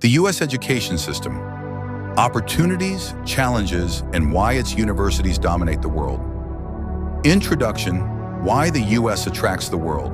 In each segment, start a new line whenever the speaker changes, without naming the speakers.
The U.S. education system, opportunities, challenges, and why its universities dominate the world. Introduction: why the U.S. attracts the world.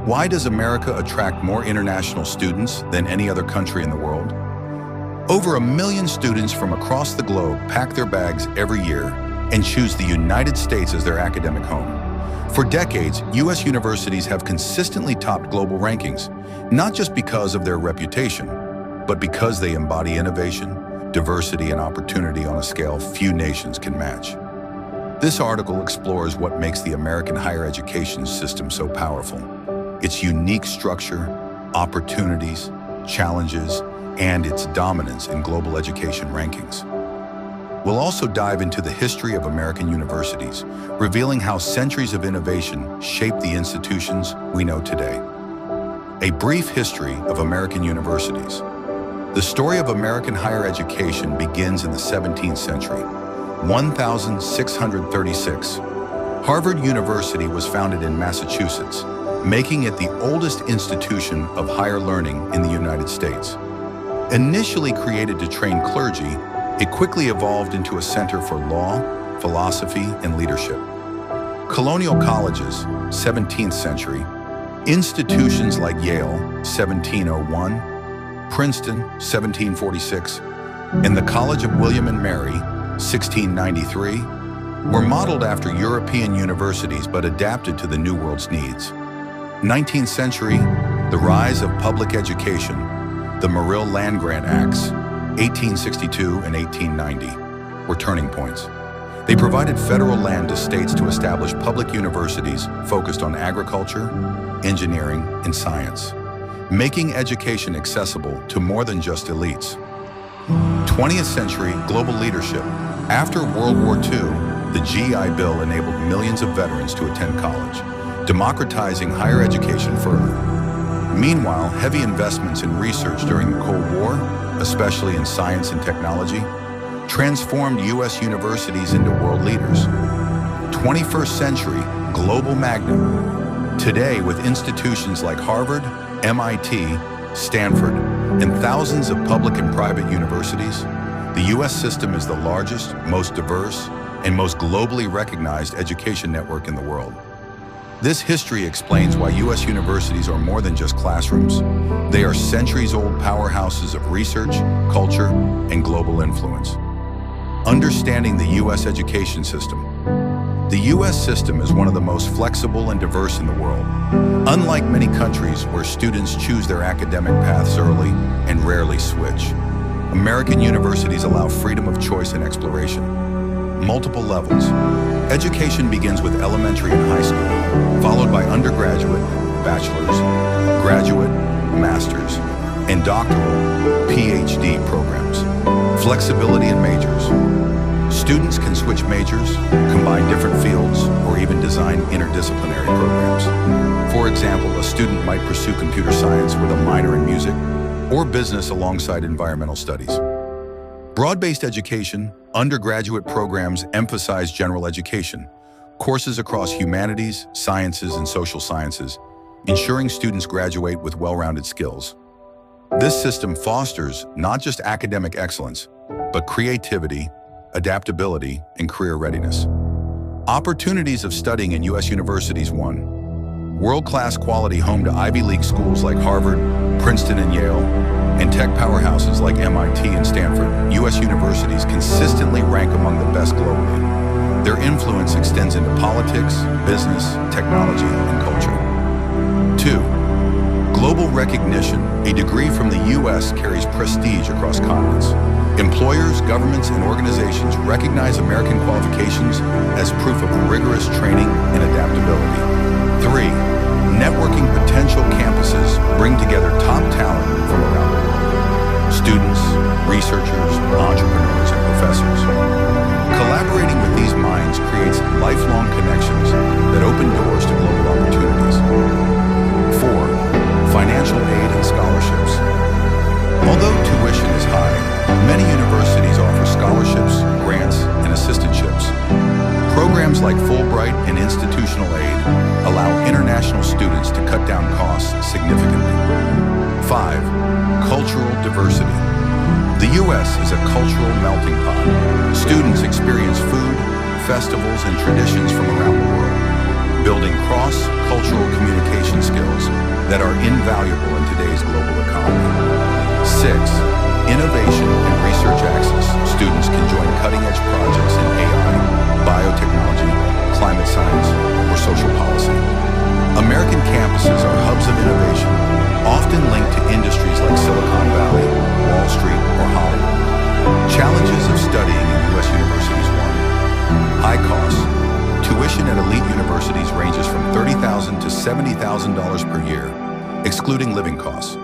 Why does America attract more international students than any other country in the world? Over 1 million students from across the globe pack their bags every year and choose the United States as their academic home. For decades, U.S. universities have consistently topped global rankings, not just because of their reputation, but because they embody innovation, diversity, and opportunity on a scale few nations can match. This article explores what makes the American higher education system so powerful, its unique structure, opportunities, challenges, and its dominance in global education rankings. We'll also dive into the history of American universities, revealing how centuries of innovation shaped the institutions we know today. A brief history of American universities. The story of American higher education begins in the 17th century. 1636, Harvard University was founded in Massachusetts, making it the oldest institution of higher learning in the United States. Initially created to train clergy, it quickly evolved into a center for law, philosophy, and leadership. Colonial colleges, 17th century, institutions like Yale, 1701, Princeton, 1746, and the College of William and Mary, 1693, were modeled after European universities but adapted to the New World's needs. 19th century, the rise of public education, the Morrill Land Grant Acts, 1862 and 1890, were turning points. They provided federal land to states to establish public universities focused on agriculture, engineering, and science, making education accessible to more than just elites. 20th century global leadership. After World War II, the GI Bill enabled millions of veterans to attend college, democratizing higher education further. Meanwhile, heavy investments in research during the Cold War, especially in science and technology, transformed U.S. universities into world leaders. 21st century global magnet. Today, with institutions like Harvard, MIT, Stanford, and thousands of public and private universities, the U.S. system is the largest, most diverse, and most globally recognized education network in the world. This history explains why U.S. universities are more than just classrooms. They are centuries-old powerhouses of research, culture, and global influence. Understanding the U.S. education system. The U.S. system is one of the most flexible and diverse in the world. Unlike many countries where students choose their academic paths early and rarely switch, American universities allow freedom of choice and exploration. Multiple levels. Education begins with elementary and high school, followed by undergraduate, bachelor's, graduate, master's, and doctoral, PhD programs. Flexibility in majors. Students can switch majors, combine different fields, or even design interdisciplinary programs. For example, a student might pursue computer science with a minor in music, or business alongside environmental studies. Broad-based education, undergraduate programs emphasize general education, courses across humanities, sciences, and social sciences, ensuring students graduate with well-rounded skills. This system fosters not just academic excellence, but creativity, adaptability, and career readiness. Opportunities of studying in U.S. universities. 1. World-class quality home to Ivy League schools like Harvard, Princeton, and Yale, and tech powerhouses like MIT and Stanford. U.S. universities consistently rank among the best globally. Their influence extends into politics, business, technology, and culture. 2. Global recognition. A degree from the U.S. carries prestige across continents. Employers, governments, and organizations recognize American qualifications as proof of rigorous training and adaptability. 3. Networking potential campuses bring together top talent from around the world. Students, researchers, entrepreneurs, and professors. Collaborating with these minds creates lifelong connections that open doors to global opportunities. 4. Financial aid and scholarships. Although tuition is high, many universities offer scholarships, grants, and assistantships. Programs like Fulbright and institutional aid allow international students to cut down costs significantly. 5. Cultural diversity. The U.S. is a cultural melting pot. Students experience food, festivals, and traditions from around the world, building cross-cultural communication skills that are invaluable in today's global economy. 6. Innovation and research access. Students can join cutting-edge projects in AI, biotechnology, climate science, or social policy. American campuses are hubs of innovation, often linked to industries like Silicon Valley, Wall Street, or Hollywood. Challenges of studying in U.S. universities. 1. High costs. Tuition at elite universities ranges from $30,000 to $70,000 per year, excluding living costs.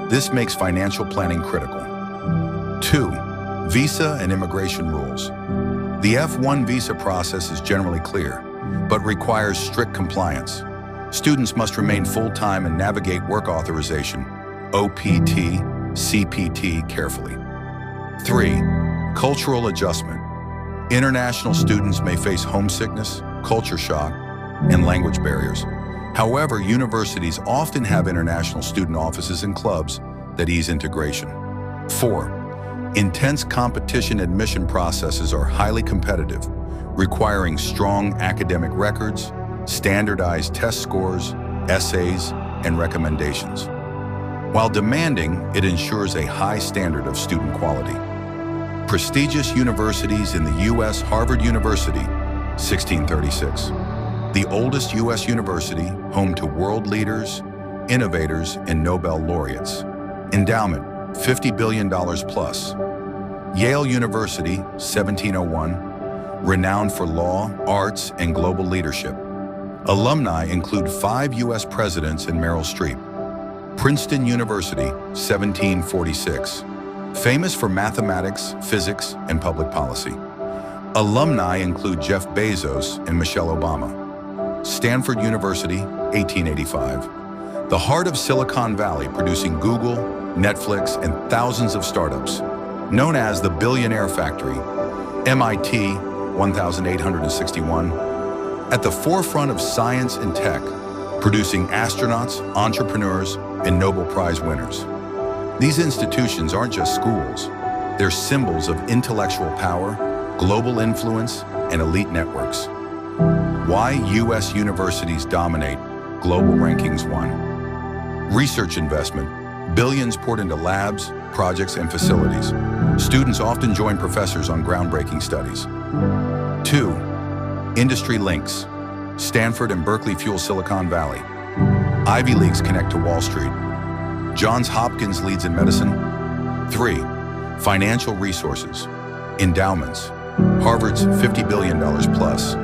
This makes financial planning critical. 2. Visa and immigration rules. The F-1 visa process is generally clear, but requires strict compliance. Students must remain full-time and navigate work authorization, OPT, CPT, carefully. 3. Cultural adjustment. International students may face homesickness, culture shock, and language barriers. However, universities often have international student offices and clubs that ease integration. 4. Intense competition admission processes are highly competitive, requiring strong academic records, standardized test scores, essays, and recommendations. While demanding, it ensures a high standard of student quality. Prestigious universities in the U.S. Harvard University, 1636. The oldest U.S. university, home to world leaders, innovators, and Nobel laureates. Endowment, $50 billion plus. Yale University, 1701, renowned for law, arts, and global leadership. Alumni include 5 U.S. presidents and Meryl Streep. Princeton University, 1746, famous for mathematics, physics, and public policy. Alumni include Jeff Bezos and Michelle Obama. Stanford University, 1885, the heart of Silicon Valley, producing Google, Netflix, and thousands of startups. Known as the Billionaire Factory. MIT, 1861, at the forefront of science and tech, producing astronauts, entrepreneurs, and Nobel Prize winners. These institutions aren't just schools, they're symbols of intellectual power, global influence, and elite networks. Why U.S. universities dominate global rankings. 1. Research investment. Billions poured into labs, projects, and facilities. Students often join professors on groundbreaking studies. 2. Industry links. Stanford and Berkeley fuel Silicon Valley. Ivy Leagues connect to Wall Street. Johns Hopkins leads in medicine. 3. Financial resources. Endowments. Harvard's $50 billion plus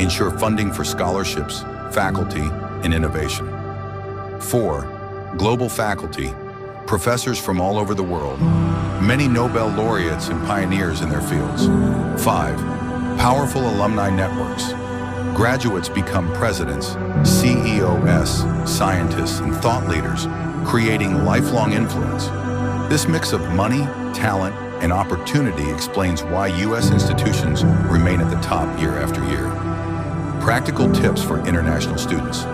ensure funding for scholarships, faculty, and innovation. 4. Global faculty. Professors from all over the world. Many Nobel laureates and pioneers in their fields. 5. Powerful alumni networks. Graduates become presidents, CEOs, scientists, and thought leaders, creating lifelong influence. This mix of money, talent, and opportunity explains why U.S. institutions remain at the top year after year. Practical tips for international students.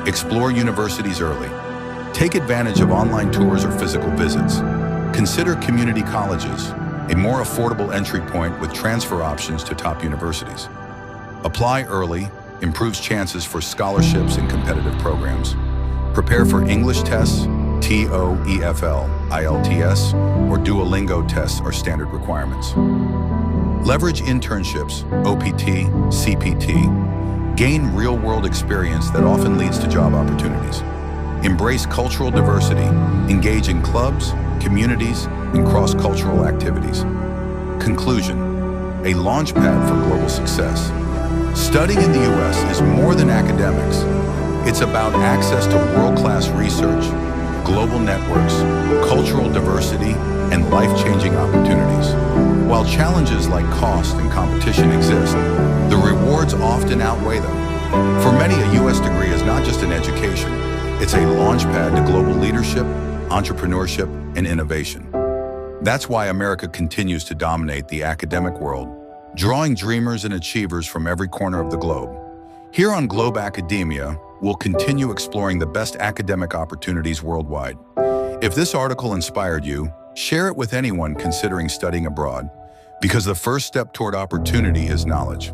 Explore universities early. Take advantage of online tours or physical visits. Consider community colleges, a more affordable entry point with transfer options to top universities. Apply early, improves chances for scholarships and competitive programs. Prepare for English tests, TOEFL, IELTS, or Duolingo tests are standard requirements. Leverage internships, OPT, CPT. Gain real-world experience that often leads to job opportunities. Embrace cultural diversity, engage in clubs, communities, and cross-cultural activities. Conclusion, a launchpad for global success. Studying in the U.S. is more than academics. It's about access to world-class research, global networks, cultural diversity, and life-changing opportunities. While challenges like cost and competition exist, the rewards often outweigh them. For many, a U.S. degree is not just an education, it's a launchpad to global leadership, entrepreneurship, and innovation. That's why America continues to dominate the academic world, drawing dreamers and achievers from every corner of the globe. Here on Globe Academia, we'll continue exploring the best academic opportunities worldwide, If this article inspired you, share it with anyone considering studying abroad, because the first step toward opportunity is knowledge.